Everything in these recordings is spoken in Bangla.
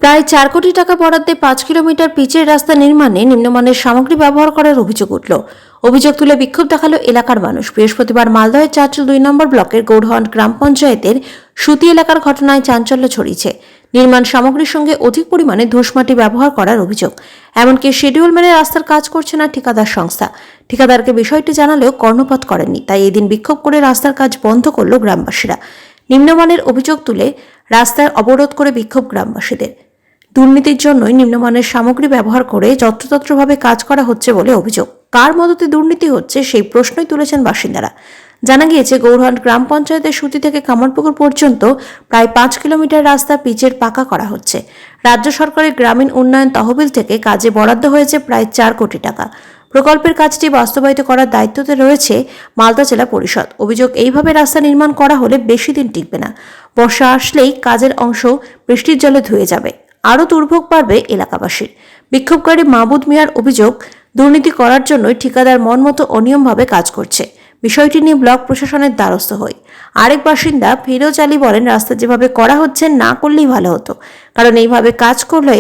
প্রায় 4 কোটি টাকা বরাদ্দে 5 কিলোমিটার পিচের রাস্তা নির্মাণে নিম্নমানের সামগ্রী ব্যবহার করার অভিযোগ উঠল। অভিযোগ তুলে বিক্ষোভ দেখালো এলাকার মানুষ। বৃহস্পতিবার মালদহের চাঁচল 2 নম্বর ব্লকের গৌরহাট গ্রাম পঞ্চায়েতের সুতি এলাকার ঘটনায় চাঞ্চল্য ছড়িয়েছে। নির্মাণ সামগ্রীর সঙ্গে অধিক পরিমাণে ধূসমাটি ব্যবহার করার অভিযোগ। এমনকি শিডিউল মেনে রাস্তার কাজ করছে না ঠিকাদার সংস্থা। ঠিকাদারকে বিষয়টি জানালেও কর্ণপাত করেননি, তাই এদিন বিক্ষোভ করে রাস্তার কাজ বন্ধ করল গ্রামবাসীরা। নিম্নমানের অভিযোগ তুলে রাস্তায় অবরোধ করে বিক্ষোভ গ্রামবাসীদের। দুর্নীতির জন্যই নিম্নমানের সামগ্রী ব্যবহার করে যত্রতত্রভাবে কাজ করা হচ্ছে বলে অভিযোগ। কার মদতে দুর্নীতি হচ্ছে সেই প্রশ্নই তুলেছেন বাসিন্দারা। জানা গিয়েছে, গৌরহাট গ্রাম পঞ্চায়েতের সুতি থেকে কামারপুকুর পর্যন্ত প্রায় 5 কিলোমিটার রাস্তা পিচের পাকা করা হচ্ছে। রাজ্য সরকারের গ্রামীণ উন্নয়ন তহবিল থেকে কাজে বরাদ্দ হয়েছে প্রায় 4 কোটি টাকা। প্রকল্পের কাজটি বাস্তবায়িত করার দায়িত্বতে রয়েছে মালদা জেলা পরিষদ। অভিযোগ, এইভাবে রাস্তা নির্মাণ করা হলে বেশি দিন টিকবে না। বর্ষা আসলেই কাজের অংশ বৃষ্টির জলে ধুয়ে যাবে, আরও দুর্ভোগ বাড়বে এলাকাবাসীর। বিক্ষোভকারী মাহবুব মিয়ার অভিযোগ, দুর্নীতি করার জন্যই ঠিকাদার মনমতো অনিয়মভাবে কাজ করছে। বিষয়টি নিয়ে ব্লক প্রশাসনের দ্বারস্থ হই। আরেক বাসিন্দা ফিরোজ আলী বলেন, রাস্তা যেভাবে করা হচ্ছে না করলেই ভালো হতো, কারণ এইভাবে কাজ করলে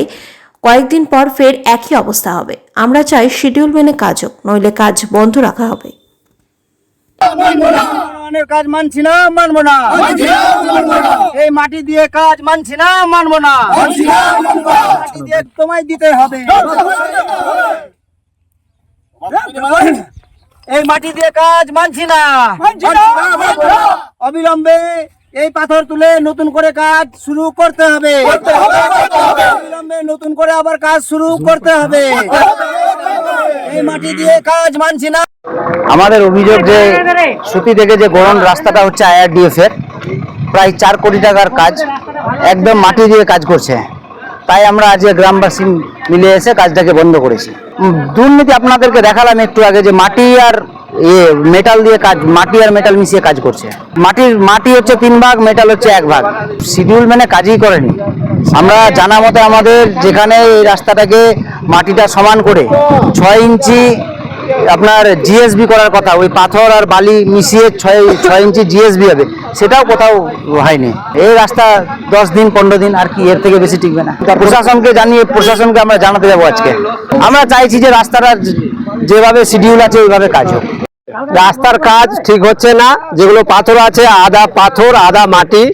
কয়েকদিন পর ফের একই অবস্থা হবে। আমরা চাই শিডিউল মেনে কাজ হোক, নইলে কাজ বন্ধ রাখা হবে। কাজ মানছি না, মানবো না। এই মাটি দিয়ে কাজ মানছি না, মানবো না। মাটি দিয়ে তোমায় দিতে হবে। এই মাটি দিয়ে কাজ মানছি না। অবিলম্বে এই পাথর তুলে নতুন করে কাজ শুরু করতে হবে। অবিলম্বে নতুন করে আবার কাজ শুরু করতে হবে। এই মাটি দিয়ে কাজ মানছি না। আমাদের অভিযোগ যে সুতি থেকে যে গড়ন রাস্তাটা হচ্ছে IRDF এর প্রায় 4 কোটি টাকার কাজ একদম মাটি দিয়ে কাজ করছে। তাই আমরা আজ গ্রামবাসী মিলে এসে কাজটাকে বন্ধ করেছি। দুর্নীতি আপনাদেরকে দেখালাম একটু আগে যে মাটি আর মেটাল দিয়ে কাজ, মাটি আর মেটাল মিশিয়ে কাজ করছে। মাটি হচ্ছে 3 ভাগ, মেটাল হচ্ছে 1 ভাগ। শিডিউল মেনে কাজই করেনি। আমরা জানা মতে আমাদের যেখানে এই রাস্তাটাকে মাটিটা সমান করে 6 ইঞ্চি আপনার জিএসবি করার কথা, ওই পাথর আর বালি মিশিয়ে 6 ইঞ্চি জিএসবি হবে, সেটাও কোথাও হয়নি। এই রাস্তা 10 দিন 15 দিন আর কি, এর থেকে বেশি টিকবে না। প্রশাসনকে জানিয়ে প্রশাসনকে আমরা জানাতে যাবো আজকে। আমরা চাইছি যে রাস্তাটা যেভাবে শিডিউল আছে ওইভাবে কাজ হোক। রাস্তার কাজ ঠিক হচ্ছে না, যেগুলো পাথর আছে আধা পাথর আধা মাটি,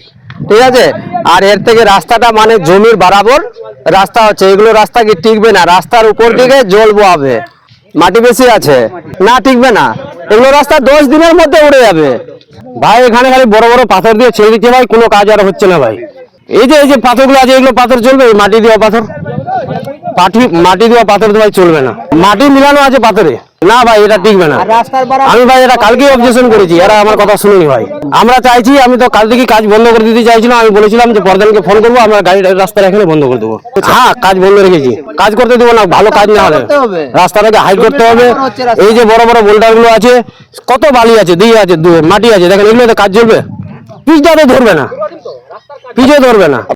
ঠিক আছে। আর এর থেকে রাস্তাটা মানে জমির বরাবর রাস্তা হচ্ছে, এগুলো রাস্তা কি টিকবে না। রাস্তার উপর দিকে জল বোয়াবে, মাটি বেশি আছে, না টিকবে না। এগুলো রাস্তা 10 দিনের মধ্যে উড়ে যাবে ভাই। এখানে খালি বড় বড় পাথর দিয়ে ছেড়ে দিচ্ছে ভাই, কোনো কাজ আর হচ্ছে না ভাই। এই যে পাথরগুলো আছে, এগুলো পাথর চলবে? মাটি দেওয়া পাথর, মাটি দেওয়া পাথর তো ভাই চলবে না। মাটি মিলানো আছে পাথরে, না ভাই এটা টিকবে না। আমি ভাই এটা কালকেই অবজেকশন করেছি, এরা আমার কথা শুনুনি ভাই। আমরা চাইছি, আমি তো কাল থেকে কাজ বন্ধ করে দিতে চাইছিলাম। আমি বলেছিলাম যে প্রধানকে ফোন করবো, আমরা গাড়ি রাস্তাটা এখানে বন্ধ করে দেবো। হ্যাঁ, কাজ বন্ধ রেখেছি, কাজ করতে দেবো না। ভালো কাজ না হলে রাস্তাটাকে হাইট করতে হবে। এই যে বড় বড় বোল্ডার গুলো আছে, কত বালি আছে, দিয়ে আছে, মাটি আছে, দেখেন এগুলোতে কাজ চলবে? পিচটাতে ধরবে না, পিচে ধরবে না।